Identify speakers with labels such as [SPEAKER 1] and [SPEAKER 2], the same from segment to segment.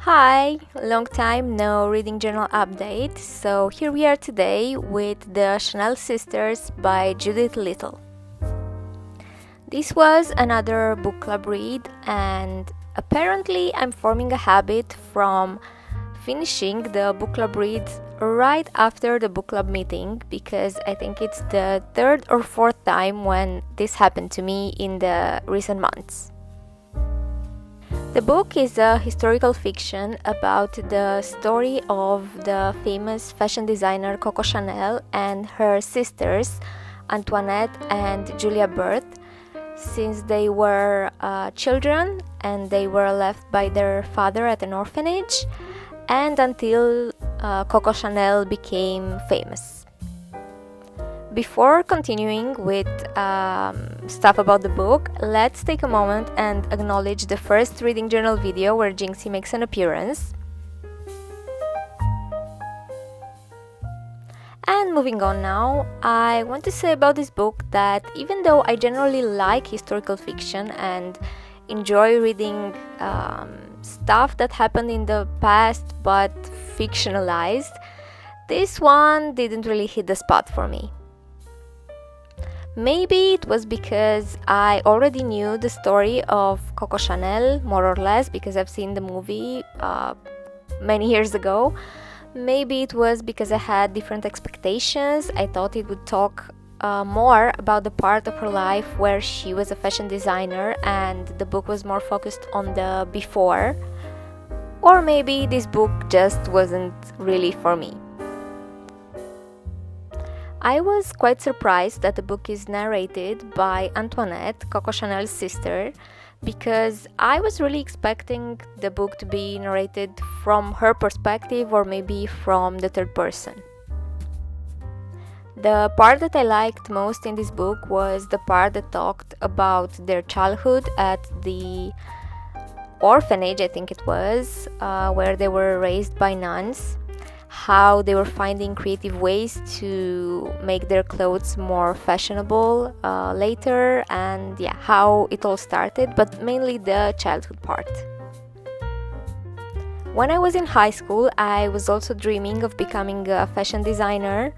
[SPEAKER 1] Hi, long time no reading journal update. So here we are today with the Chanel Sisters by Judithe Little. This was another book club read, and apparently I'm forming a habit from finishing the book club reads right after the book club meeting, because I think it's the third or fourth time when this happened to me in the recent months. The book is a historical fiction about the story of the famous fashion designer Coco Chanel and her sisters Antoinette and Julia Berthe, since they were children and they were left by their father at an orphanage, and until Coco Chanel became famous. Before continuing with stuff about the book, let's take a moment and acknowledge the first reading journal video where Jinxie makes an appearance. And moving on now, I want to say about this book that even though I generally like historical fiction and enjoy reading stuff that happened in the past but fictionalized, this one didn't really hit the spot for me. Maybe it was because I already knew the story of Coco Chanel, more or less, because I've seen the movie many years ago. Maybe it was because I had different expectations. I thought it would talk more about the part of her life where she was a fashion designer and the book was more focused on the before. Or maybe this book just wasn't really for me. I was quite surprised that the book is narrated by Antoinette, Coco Chanel's sister, because I was really expecting the book to be narrated from her perspective or maybe from the third person. The part that I liked most in this book was the part that talked about their childhood at the orphanage, I think it was, where they were raised by nuns. How they were finding creative ways to make their clothes more fashionable later, and how it all started, but mainly the childhood part. When I was in high school, I was also dreaming of becoming a fashion designer,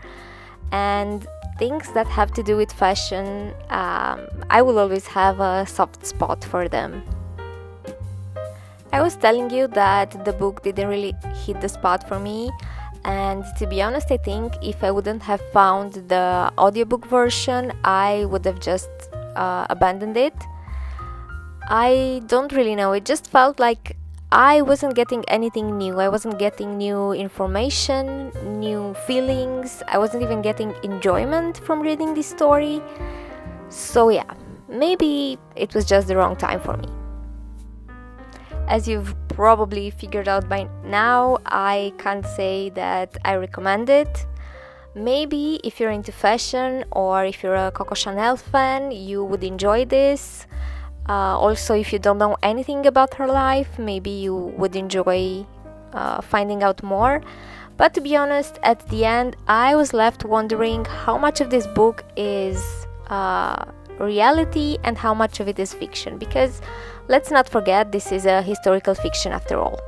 [SPEAKER 1] and things that have to do with fashion, I will always have a soft spot for them. I was telling you that the book didn't really hit the spot for me. And to be honest, I think if I wouldn't have found the audiobook version, I would have just abandoned it. I don't really know, it just felt like I wasn't getting anything new. I wasn't getting new information, new feelings. I wasn't even getting enjoyment from reading this story. So maybe it was just the wrong time for me. As you've probably figured out by now, I can't say that I recommend it. Maybe if you're into fashion or if you're a Coco Chanel fan, you would enjoy this. Also, if you don't know anything about her life, maybe you would enjoy finding out more. But to be honest, at the end, I was left wondering how much of this book is reality and how much of it is fiction, because let's not forget, this is a historical fiction after all.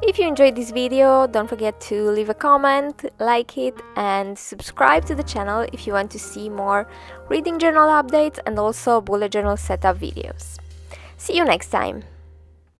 [SPEAKER 1] If you enjoyed this video, don't forget to leave a comment, like it, and subscribe to the channel if you want to see more reading journal updates and also bullet journal setup videos. See you next time!